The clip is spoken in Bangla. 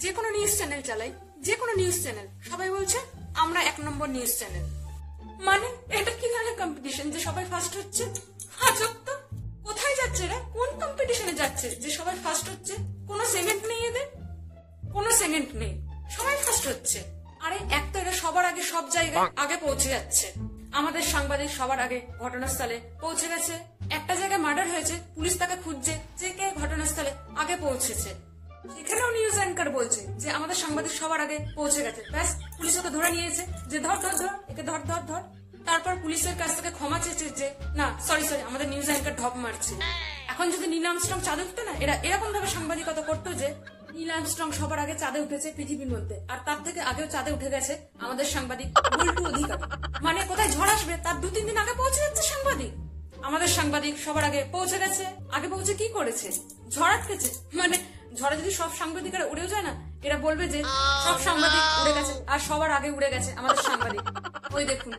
যে কোনো নিউজ চ্যানেল চালাই, যে কোনো নিউজ চ্যানেল, সবাই বলছে আমরা 1 নম্বর নিউজ চ্যানেল। মানে এটা কি ধরনের কম্পিটিশন যে সবাই ফার্স্ট হচ্ছে? আজব তো। কোথায় যাচ্ছে এরা? কোন কম্পিটিশনে যাচ্ছে যে সবাই ফার্স্ট হচ্ছে? কোনো সেকেন্ড নেই এদের, কোনো সেকেন্ড নেই, সবাই ফার্স্ট হচ্ছে। আরে এক তো এরা সবার আগে সব জায়গায় আগে পৌঁছে যাচ্ছে। আমাদের সাংবাদিক সবার আগে ঘটনাস্থলে পৌঁছে গেছে। একটা জায়গায় মার্ডার হয়েছে, পুলিশ তাকে খুঁজছে, যে কে ঘটনাস্থলে আগে পৌঁছেছে। সেখানেও নিউজ অ্যাঙ্কার বলছে যে আমাদের সাংবাদিক সবার আগে পৌঁছে গেছে। ব্যাস, পুলিশ ওকে ধরে নিয়েছে যে ধর ধর ধর, একে ধর ধর ধর। তারপর পুলিশের কাছ থেকে ক্ষমা চেয়েছে যে না সরি আমাদের নিউজ অ্যাঙ্কার ঢপ মারছে। এখন যদি নীল আর্মস্ট্রং চাঁদে উঠতো না, এরা এরকম ভাবে সাংবাদিকতা করতো যে নীল আর্মস্ট্রং সবার আগে চাঁদে উঠেছে পৃথিবীর মধ্যে, আর তার থেকে আগেও চাঁদে উঠে গেছে আমাদের সাংবাদিক বল্টু অধিকারী। মানে কোথায় ঝড় আসবে তার 2-3 দিন আগে পৌঁছে যাচ্ছে সাংবাদিক। আমাদের সাংবাদিক সবার আগে পৌঁছে গেছে। আগে পৌঁছে কি করেছে? ঝড় আটকেছে। মানে ঝড়ে যদি সব সাংবাদিকরা উড়েও যায় না, এরা বলবে যে সব সাংবাদিক উড়ে গেছে আর সবার আগে উড়ে গেছে আমাদের সাংবাদিক। ওই দেখুন।